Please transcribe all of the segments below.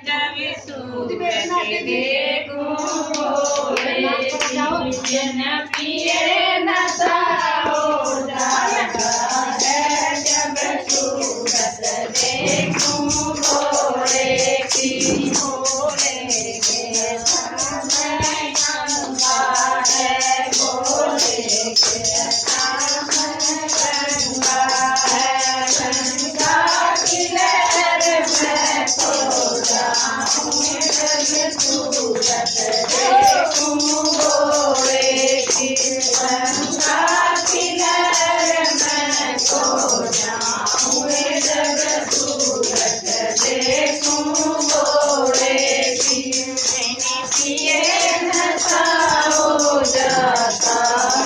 जब सूरत देखूं भोले की न पिए नशा हो जाता है जब सूरत देखूं भोले की। भोले के सामने गंगा है, भोले के सामने गंगा है, गंगा की लहर में खो जाऊं जब सूरत देखूं भोले की। गंगा की लहर में खो जाऊं जब सूरत देखूं भोले की। मैंने पिए नशा हो जाता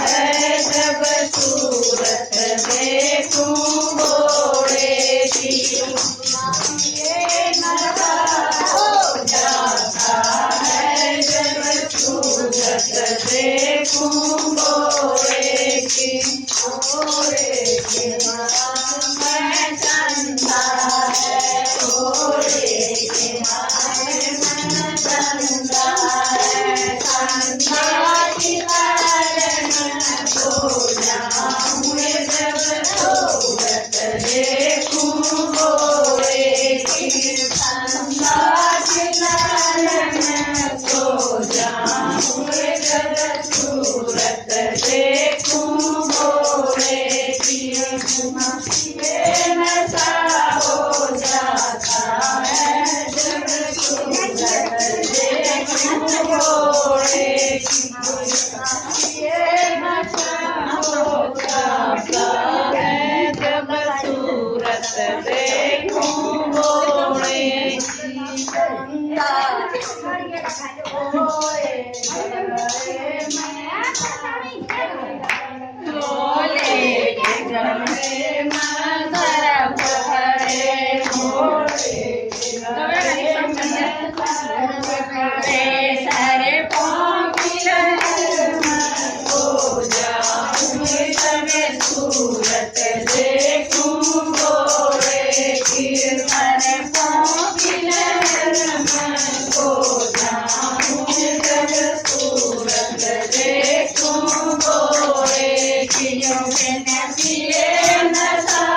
है जब सूरत देखूं भोले की। पिए नशा हो जाता है जब सूरत देखूं भोले की। भोले के नाम में चंदा है, भोले के नाम में चंदा है, चंदा की लहर में खो जाऊं जब सूरत देखूं भोले की। चंदा की लहर में खो जाऊं जब सूरत देखूं भोले की। पिए नशा हो जाता है जब सूरत देखूं भोले की। पिए नशा हो जाता है जब सूरत देखूं भोले की। भोले के गले में सरफ है, भोले के गले में सरफ है, सारे पाँव की लहर में खो जाऊं जब सूरत देखूं भोले की। सारे पाँव की लहर में खो जाऊं जब सूरत देखूं भोले की। मैंने पिए नशा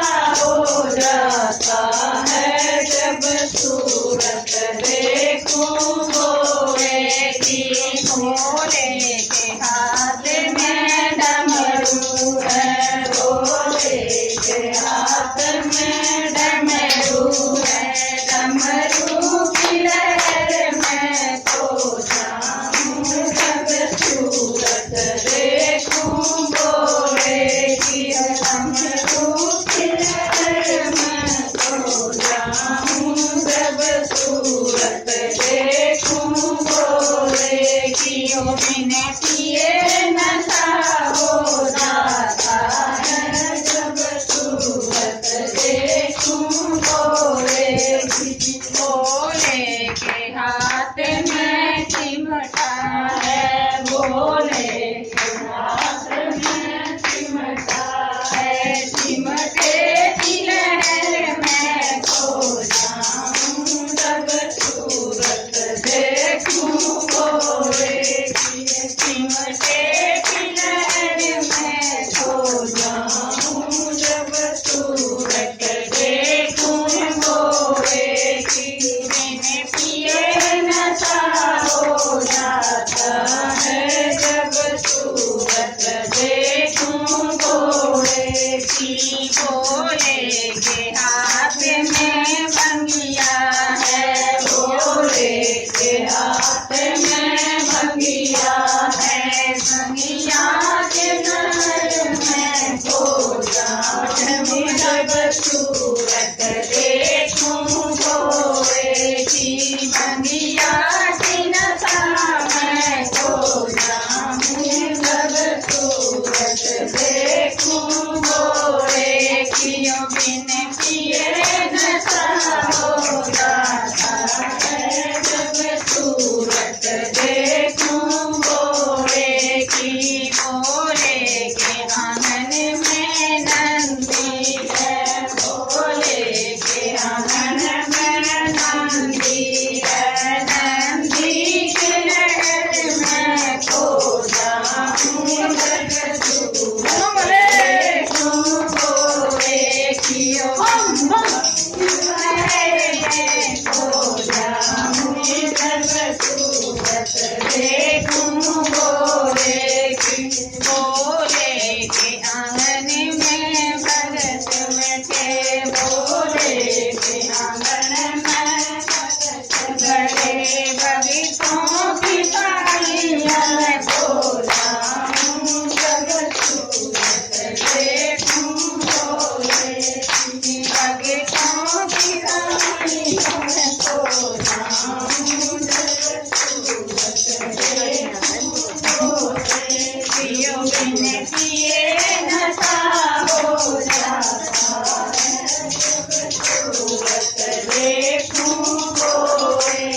हो जाता है जब सूरत देखूं भोले की। भोले के हाथ में डमरू है, भोले के हाथ में डमरू है, डमरू की लहर में खो जाऊं जब सूरत देखूं भोले की। डमरू की लहर में खो जाऊं जब सूरत देखूं भोले की। मैंने पिए नशा हो जाता है जब सूरत देखूं भोले की। भोले के हाथ में चिमटा है, भोले के हाथ में चिमटा है, चिमटे की लहर में खो जाऊं जब सूरत देखूं भोले की। चिमटे की लहर में खो जाऊं जब सूरत देखूं भोले की। मैंने पिए नशा हो जाता है जब सूरत देखूं भोले की। भोले के हाथ में भंगिया है, भोले के हाथ में भंगिया है, भंगिया के नर में खो जाऊं जब सूरत देखूं भोले की। भंगिया की नशा में खो जाऊं जब सूरत देखूं भोले की। मैंने पिए नशा हो जाता है जब सूरत देखूं भोले की। भोले के आंगन में नंदी है, भोले के आंगन में नंदी नंदी के नगर में खो जाऊं देखियो देखूं बोले के आंगन में भगत बैठे बोले के आंगन में बड़े बगीचों की पालियां खो जाऊं देखूं बोले बगीचों की पालियां खो जाऊं पिए नशा हो जाता देखूं बोले